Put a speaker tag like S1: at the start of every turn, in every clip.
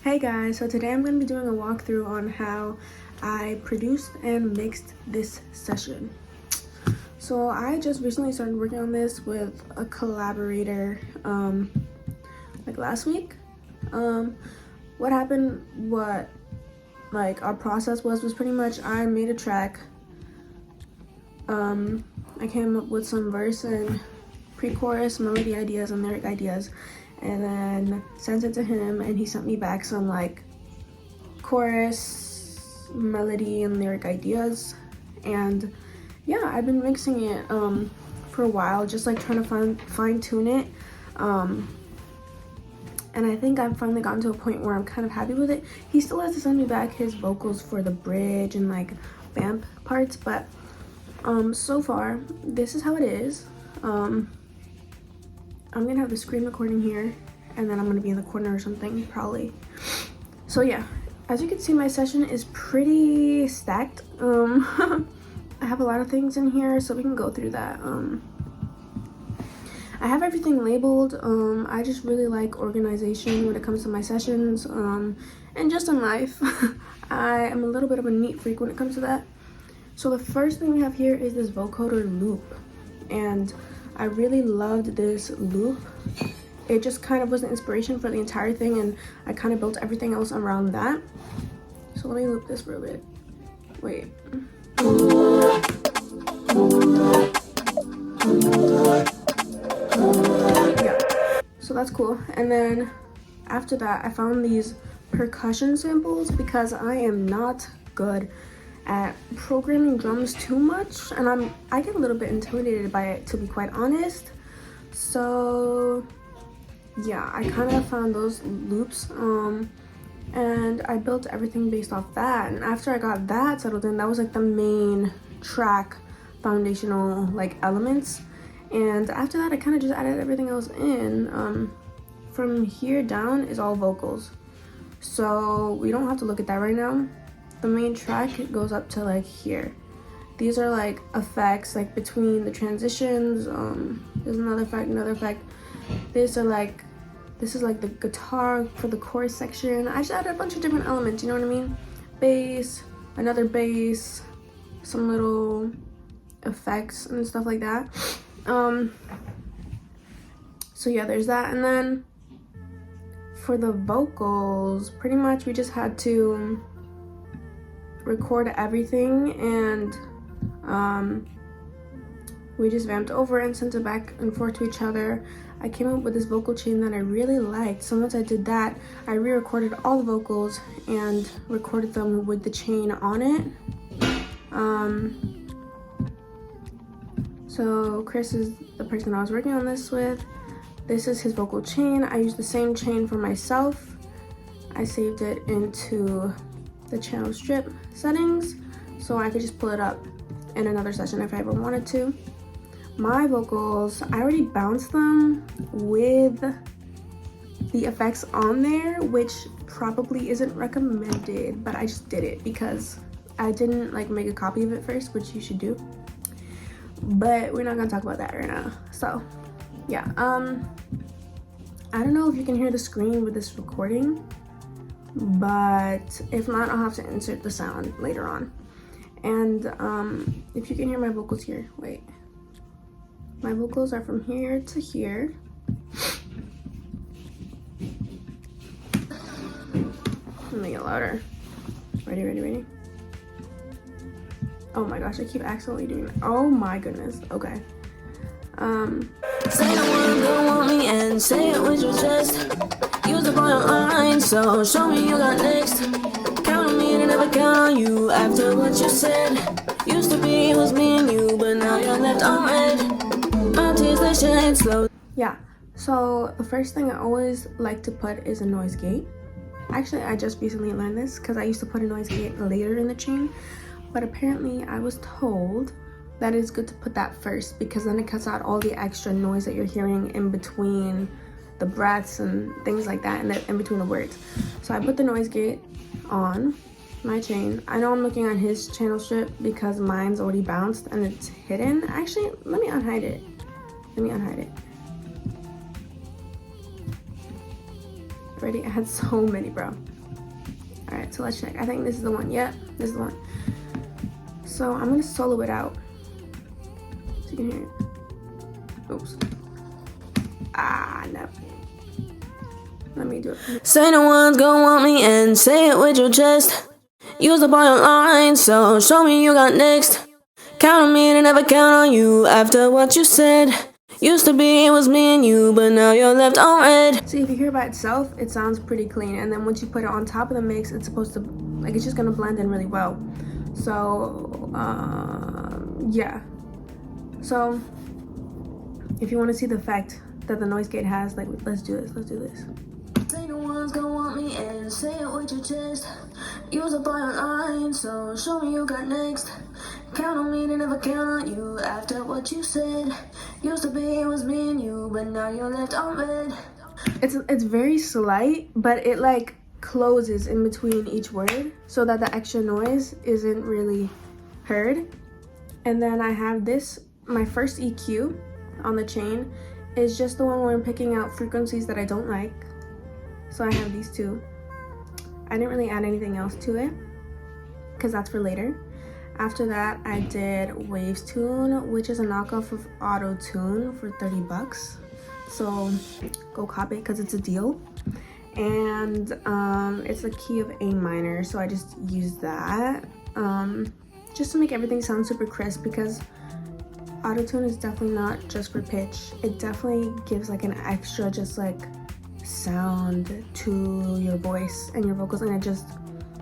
S1: Hey guys, so today I'm going to be doing a walkthrough on how I produced and mixed this session. So I just recently started working on this with a collaborator like last week. What happened, our process was pretty much I made a track. I came up with some verse and pre-chorus, melody ideas, and lyric ideas, and then sent it to him, and he sent me back some like chorus, melody, and lyric ideas. And yeah, I've been mixing it for a while, just like trying to fine tune it, and I think I've finally gotten to a point where I'm kind of happy with it. He still has to send me back his vocals for the bridge and like vamp parts, but so far this is how it is. I'm gonna have the screen recording here, and then I'm gonna be in the corner or something probably. So yeah, as you can see, my session is pretty stacked. I have a lot of things in here, so we can go through that. I have everything labeled. I just really like organization when it comes to my sessions, and just in life. I am a little bit of a neat freak when it comes to that. So the first thing we have here is this vocoder loop, and I really loved this loop. It just kind of was the inspiration for the entire thing, and I kind of built everything else around that. So let me loop this for a bit. Wait. Yeah, so that's cool. And then after that, I found these percussion samples because I am not good at programming drums too much, and I get a little bit intimidated by it, to be quite honest. So yeah, I kind of found those loops, and I built everything based off that. And after I got that settled in, that was like the main track foundational like elements, and after that I kind of just added everything else in. From here down is all vocals, so we don't have to look at that right now. The main track goes up to like here. These are like effects like between the transitions. There's another effect. This is like the guitar for the chorus section. I just added a bunch of different elements, you know what I mean? Bass, another bass, some little effects and stuff like that. So yeah, there's that. And then for the vocals, pretty much we just had to record everything, and we just vamped over and sent it back and forth to each other. I came up with this vocal chain that I really liked, so once I did that, I re-recorded all the vocals and recorded them with the chain on it. So Chris is the person I was working on this with. This is his vocal chain. I used the same chain for myself. I saved it into the channel strip settings so I could just pull it up in another session if I ever wanted to. My vocals, I already bounced them with the effects on there, which probably isn't recommended, but I just did it because I didn't like make a copy of it first, which you should do, but we're not gonna talk about that right now. So yeah, I don't know if you can hear the screen with this recording, but if not, I'll have to insert the sound later on. And if you can hear my vocals here, wait, my vocals are from here to here. Let me get louder. Ready. Oh my gosh, I keep accidentally doing that. Oh my goodness. Okay.
S2: Say the one don't want me and say it with your chest. Use the point online, so show me you got next. Count on me to never count you after what you said. Used to be it was me and you, but now you're left on red. My tears they shed slow.
S1: Yeah, so the first thing I always like to put is a noise gate. Actually, I just recently learned this because I used to put a noise gate later in the chain, but apparently I was told that it's good to put that first because then it cuts out all the extra noise that you're hearing in between the breaths and things like that, and in between the words. So I put the noise gate on my chain. I know I'm looking at his channel strip because mine's already bounced and it's hidden. Actually, let me unhide it. Ready? I had so many, bro. right, so let's check. I think this is the one. Yeah, this is the one. So I'm gonna solo it out so you can hear it. Oops. Ah, no. Let me do it.
S2: Say no one's gonna want me and say it with your chest. Use the boy online, so show me you got next. Count on me to never count on you after what you said. Used to be it was me and you, but now you're left on red.
S1: See, if you hear it by itself, it sounds pretty clean, and then once you put it on top of the mix, it's supposed to, like, it's just gonna blend in really well. So yeah, so if you want to see the effect that the noise gate has, like, let's do this.
S2: Say no one's gonna want me and say it with your chest. Use a boy online, so show me you got next. Count on me to never count on you after what you said. Used to be it was me and you, but now you're left on red.
S1: It's very slight, but it like closes in between each word so that the extra noise isn't really heard. And then I have this, my first EQ on the chain is just the one where I'm picking out frequencies that I don't like. So I have these two. I didn't really add anything else to it because that's for later. After that, I did Waves Tune, which is a knockoff of Auto Tune for 30 bucks. So go cop it because it's a deal. And it's a key of A minor, so I just used that just to make everything sound super crisp, because Auto Tune is definitely not just for pitch. It definitely gives like an extra just like sound to your voice and your vocals, and it just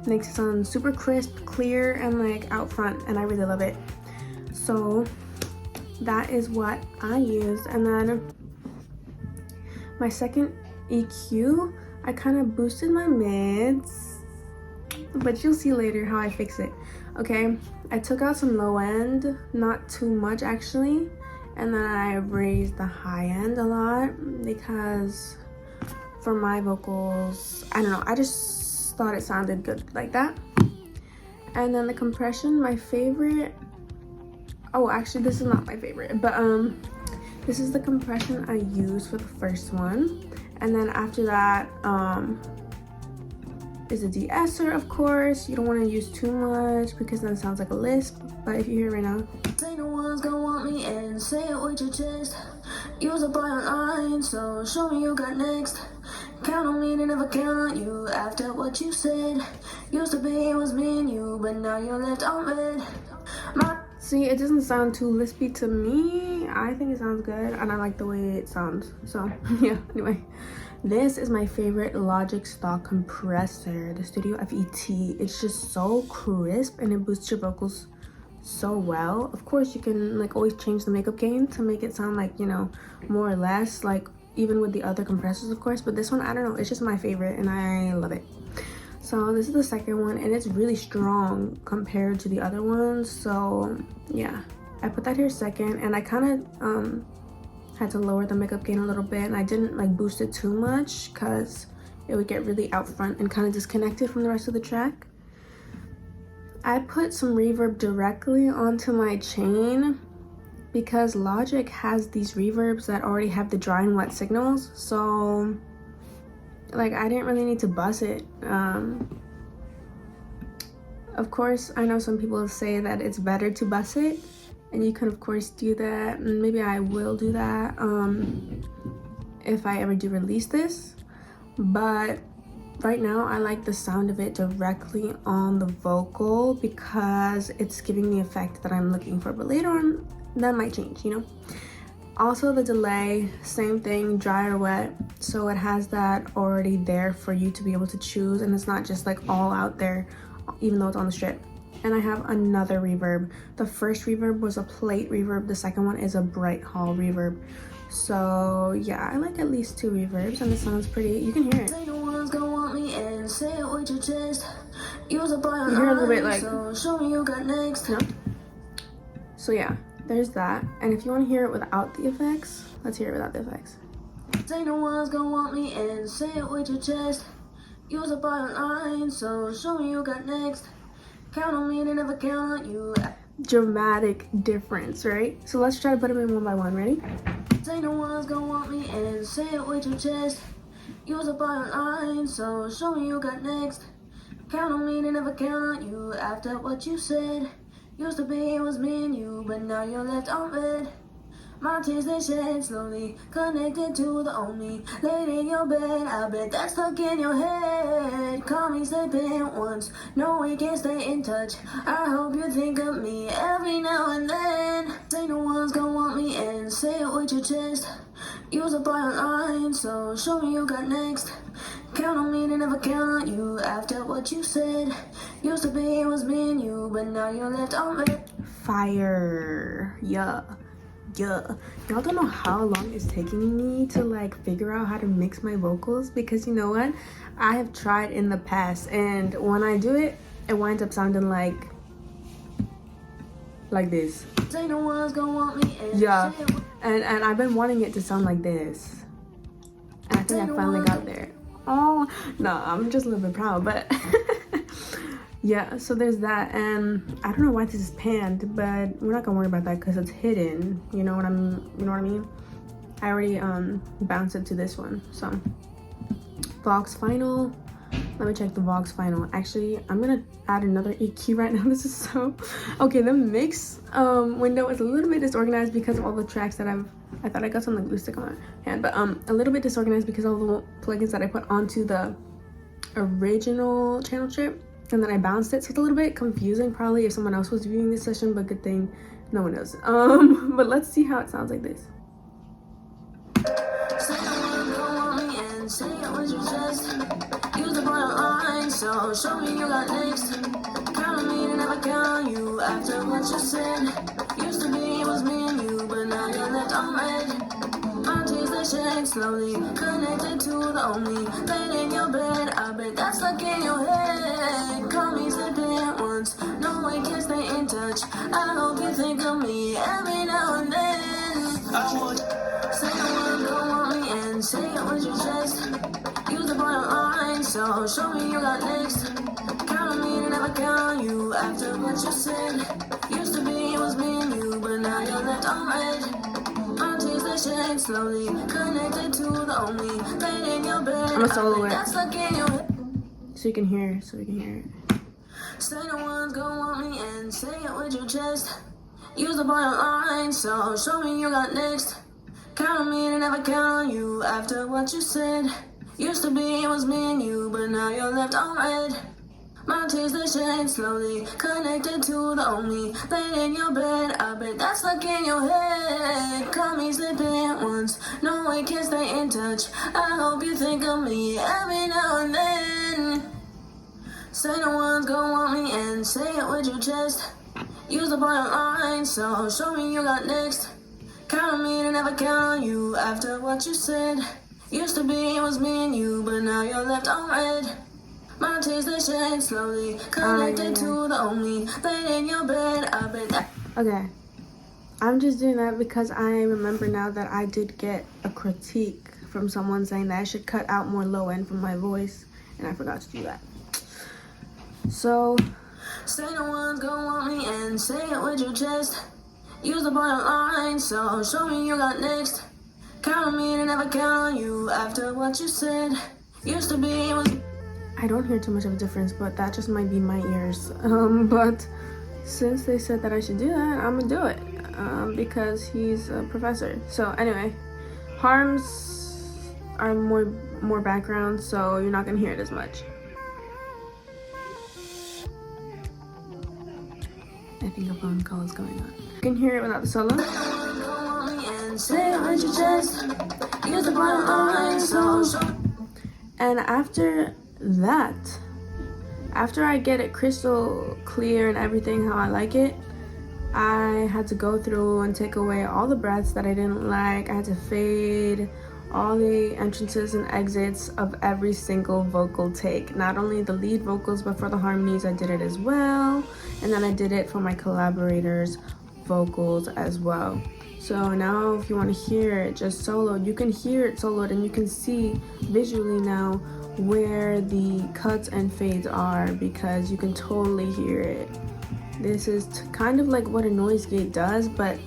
S1: makes it sound super crisp, clear, and like out front, and I really love it. So that is what I used. And then my second EQ, I kind of boosted my mids, but you'll see later how I fix it. Okay, I took out some low end, not too much actually, and then I raised the high end a lot because for my vocals, I don't know, I just thought it sounded good like that. And then the compression, my favorite, oh actually this is not my favorite, but this is the compression I used for the first one. And then after that is a de-esser, of course. You don't want to use too much because then it sounds like a lisp, but if you hear it right now.
S2: Say no one's gonna want me and say it with your chest. Use a boy online, so show me you got next. Count on me to never count on you after what you said. Used to be it was me and you, but now you're left on red.
S1: See, it doesn't sound too lispy to me. I think it sounds good, and I like the way it sounds. So yeah, anyway. This is my favorite Logic stock compressor, the Studio FET. It's just so crisp and it boosts your vocals so well. Of course, you can like always change the makeup gain to make it sound like, you know, more or less, like even with the other compressors, of course. But this one, I don't know, it's just my favorite and I love it. So this is the second one, and it's really strong compared to the other ones. So yeah, I put that here second, and I kind of had to lower the makeup gain a little bit, and I didn't like boost it too much because it would get really out front and kind of disconnected from the rest of the track. I put some reverb directly onto my chain because Logic has these reverbs that already have the dry and wet signals, so like I didn't really need to bus it. Of course, I know some people say that it's better to bus it, and you can of course do that, and maybe I will do that if I ever do release this. But right now I like the sound of it directly on the vocal because it's giving the effect that I'm looking for, but later on that might change, you know. Also the delay, same thing, dry or wet, so it has that already there for you to be able to choose, and it's not just like all out there even though it's on the strip. And I have another reverb. The first reverb was a plate reverb, the second one is a bright hall reverb. So yeah, I like at least 2 reverbs, and it sounds pretty. You can hear it.
S2: Say no one's gonna want me and say it with your chest. Use a boy on
S1: you hear a little bit like,
S2: so show me you got next.
S1: No? So yeah, there's that. And if you want to hear it without the effects, let's hear it without the effects.
S2: Say no one's gonna want me and say it with your chest. Use a boy online, so show me you got next. Count on me to never count on you.
S1: Dramatic difference, right? So let's try to put them in one by one. Ready?
S2: Say no one's gonna want me and say it with your chest. Use a boy online, so show me you got next. Count on me to never count on you after what you said. Used to be it was me and you, but now you're left on red. My tears they shed slowly, connected to the only laid in your bed. I bet that's stuck in your head. Call me slipping once, no we can't stay in touch. I hope you think of me every now and then. Say no one's gonna want me and say it with your chest. Use a boy online, so show me you got next. Count on me to never count on you after what you said. Used to be it was me and you, but now you're left on red.
S1: Fire. Yeah. Y'all don't know how long it's taking me to like figure out how to mix my vocals, because you know what, I have tried in the past, and when I do it, it winds up sounding like this.
S2: Say no one's gonna want me and
S1: Yeah, and I've been wanting it to sound like this, and I think I finally got there. Oh no, I'm just a little bit proud, but yeah, so there's that. And I don't know why this is panned, but we're not gonna worry about that because it's hidden. You know what I mean? I already bounced it to this one. So Vox final. Let me check the Vox final. Actually, I'm gonna add another EQ right now. This is so okay. The mix window is a little bit disorganized because of all the tracks that I thought I got some like glue stick on my hand, but a little bit disorganized because of all the plugins that I put onto the original channel strip. And then I bounced it, so it's a little bit confusing probably if someone else was viewing this session, but good thing no one knows. But let's see how it sounds like this.
S2: Say no one don't want me and say it with your chest. Use the bottom line, so show me you got next. Count on me to never count on you after what you said. Used to be it was me and you, but now you're left on red. My tears they shed slowly, connected to the only laid in your bed. I bet that's stuck in your head. Call me slipping once, no we can't stay in touch. I hope you think of me every now and then. I want say no one don't want me and say it with your chest. Use the bottom line, so show me you got next. Count on me to never count on you after what you said. Used to be it was me and you, but now you're left on red. My tears they shed slowly, connected to the only laid in your bed.
S1: I'm gonna solo it
S2: that's stuck in your head.
S1: so you can hear it.
S2: Say no one's gonna want me and say it with your chest. Use the bottom line, so show me you got next. Count on me to never count on you after what you said. Used to be it was me and you, but now you're left on red. My tears they shed slowly, connected to the only laid in your bed. I bet that's stuck in your head. Call me slipping once, no we can't stay in touch. I hope you think of me every now and then. Say no one's gonna want me and say it with your chest. Use the bottom line, so show me you got next. Count on me to never count on you after what you said. Used to be it was me and you, but now you're left on red. My tears they shed slowly, connected to the only laid in your bed. I bet that.
S1: Okay, I'm just doing that because I remember now that I did get a critique from someone saying that I should cut out more low end from my voice, and I forgot to do that. So
S2: say no one's gonna want me and say it with your chest. Use the bottom line, so show me you got next. Count on me to never count on you after what you said. Used to be it was.
S1: I don't hear too much of a difference, but that just might be my ears. But since they said that I should do that, I'm gonna do it because he's a professor. So anyway, harms are more background, so you're not gonna hear it as much. I think a phone call is going on. You can hear it without the solo. And after that, after I get it crystal clear and everything how I like it, I had to go through and take away all the breaths that I didn't like. I had to fade all the entrances and exits of every single vocal take. Not only the lead vocals, but for the harmonies, I did it as well. And then I did it for my collaborators' vocals as well. So now if you want to hear it just soloed, you can hear it soloed and you can see visually now where the cuts and fades are because you can totally hear it. This is kind of like what a noise gate does, but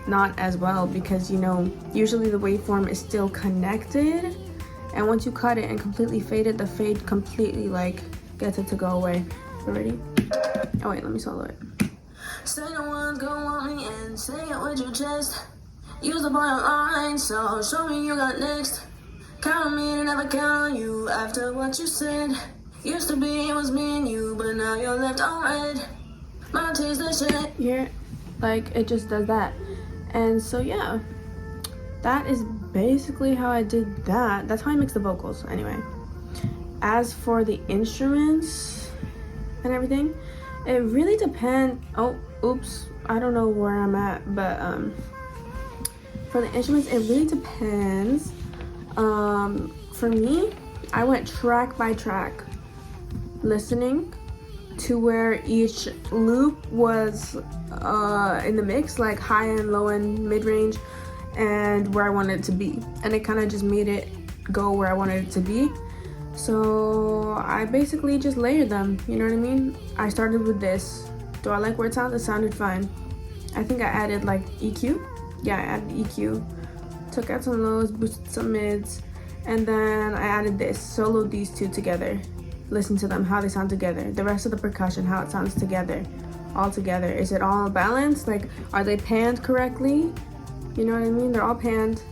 S1: not as well because, you know, usually the waveform is still connected, and once you cut it and completely fade it, the fade completely like gets it to go away. You ready? Oh wait, let me solo it.
S2: Say no one's gonna want me and say it with your chest. Use the boy online, so show me you got next. Count on me to never count on you after what you said. Used to be it was me and you, but now you're left on red. My taste the shit.
S1: Here, like it just does that. And so yeah, that is basically how I did that. That's how I mix the vocals anyway. As for the instruments and everything, it really depends. Oh, oops, I don't know where I'm at, but for the instruments, it really depends. For me, I went track by track, listening to where each loop was in the mix, like high and low and mid-range, and where I wanted it to be. And it kind of just made it go where I wanted it to be. So I basically just layered them, you know what I mean? I started with this. Do I like where it sounds? It sounded fine. I think I added like EQ. Yeah, I added EQ. Took out some lows, boosted some mids, and then I added this, soloed these two together. Listen to them, how they sound together. The rest of the percussion, how it sounds together, all together. Is it all balanced? Like, are they panned correctly? You know what I mean? They're all panned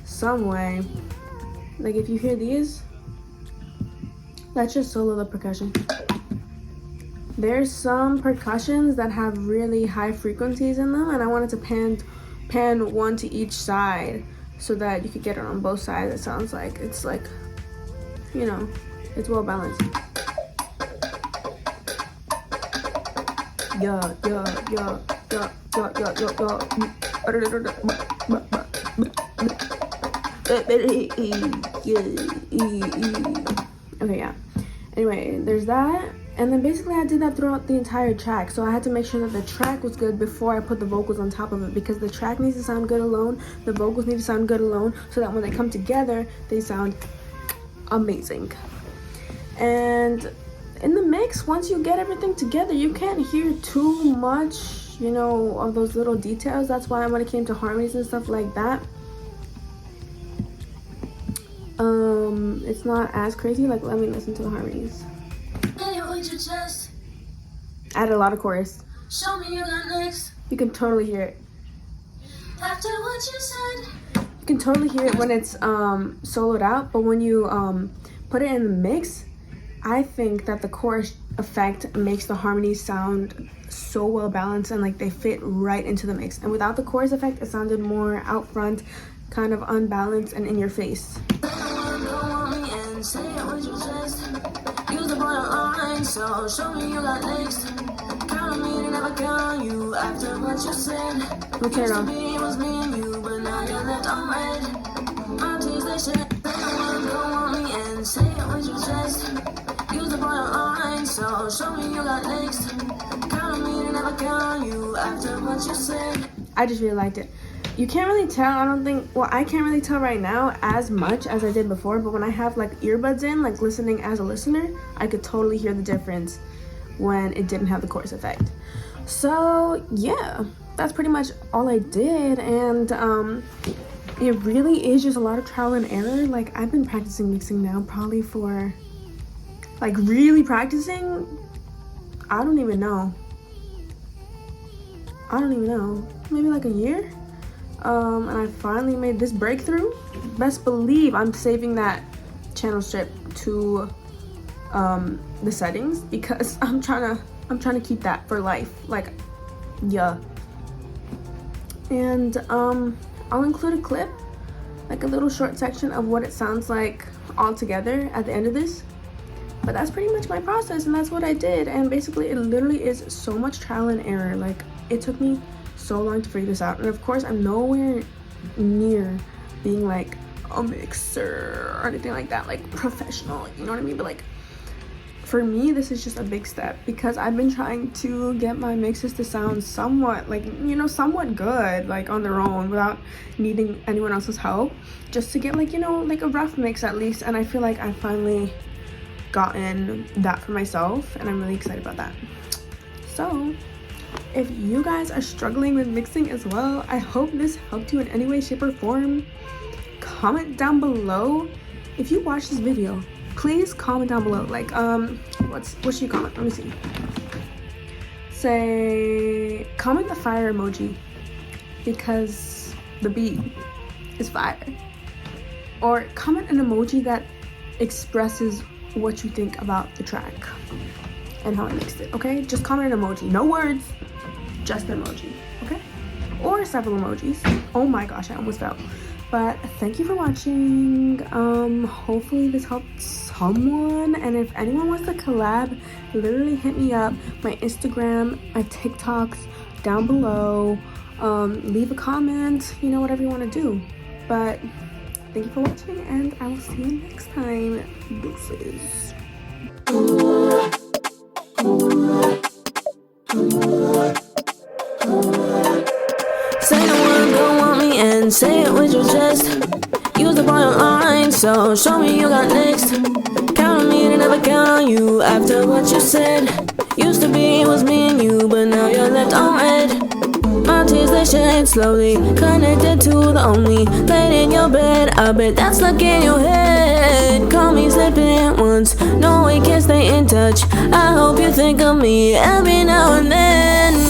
S1: some way. Like if you hear these, let's just solo the percussion. There's some percussions that have really high frequencies in them, and I wanted to pan one to each side so that you could get it on both sides. It sounds like it's like, you know, it's well balanced. Yeah. Okay, yeah. Anyway, there's that. And then basically I did that throughout the entire track. So I had to make sure that the track was good before I put the vocals on top of it, because the track needs to sound good alone, the vocals need to sound good alone, so that when they come together, they sound amazing. And in the mix, once you get everything together, you can't hear too much, you know, of those little details. That's why when it came to harmonies and stuff like that, it's not as crazy. Like, let me listen to the harmonies. Added a lot of chorus.
S2: Show me you got next.
S1: You can totally hear it.
S2: After what you said.
S1: You can totally hear it when it's soloed out, but when you put it in the mix, I think that the chorus effect makes the harmonies sound so well balanced and like they fit right into the mix. And without the chorus effect, it sounded more out front, kind of unbalanced and in your face.
S2: So show me you got next. Count on me to never count on you after what you said.
S1: We'll turn it on.
S2: It was me and you, but now you're left on red. My tears they shed. Don't want me and say it with your chest. Use the boy online, so show me you got next. Count on me to never count on you after what you said.
S1: I just really liked it. You can't really tell, I don't think, well, I can't really tell right now as much as I did before, but when I have like earbuds in, like listening as a listener, I could totally hear the difference when it didn't have the chorus effect. So yeah, that's pretty much all I did. And it really is just a lot of trial and error. Like I've been practicing mixing now probably for, like really practicing, I don't even know, maybe like a year. And I finally made this breakthrough. Best believe I'm saving that channel strip to the settings, because I'm trying to keep that for life. Like, yeah. And I'll include a clip, like a little short section of what it sounds like all together at the end of this. But that's pretty much my process, and that's what I did. And basically it literally is so much trial and error. Like it took me so long to figure this out, and of course I'm nowhere near being like a mixer or anything like that, like professional, you know what I mean? But like for me, this is just a big step, because I've been trying to get my mixes to sound somewhat like, you know, somewhat good, like on their own without needing anyone else's help, just to get like, you know, like a rough mix at least. And I feel like I finally gotten that for myself, and I'm really excited about that. So if you guys are struggling with mixing as well, I hope this helped you in any way, shape, or form. Comment down below. If you watch this video, please comment down below. Like, what should you comment? Let me see. Say, comment the fire emoji because the beat is fire. Or comment an emoji that expresses what you think about the track and how I mixed it, okay? Just comment an emoji, no words, just an emoji, okay? Or several emojis. Oh my gosh, I almost fell. But thank you for watching. Hopefully this helped someone, and if anyone wants to collab, literally hit me up. My Instagram, my TikToks down below. Leave a comment, you know, whatever you want to do. But thank you for watching, and I will see you next time. Deuces.
S2: Say no one don't want me and say it with your chest. Use the boy online, so show me you got next. Count on me to never count on you after what you said. Used to be it was me and you, but now you're left on red. My tears they shed slowly, connected to the only laid in your bed. I bet that's stuck in your head. Call me slipping once, no we can't stay in touch. I hope you think of me every now and then.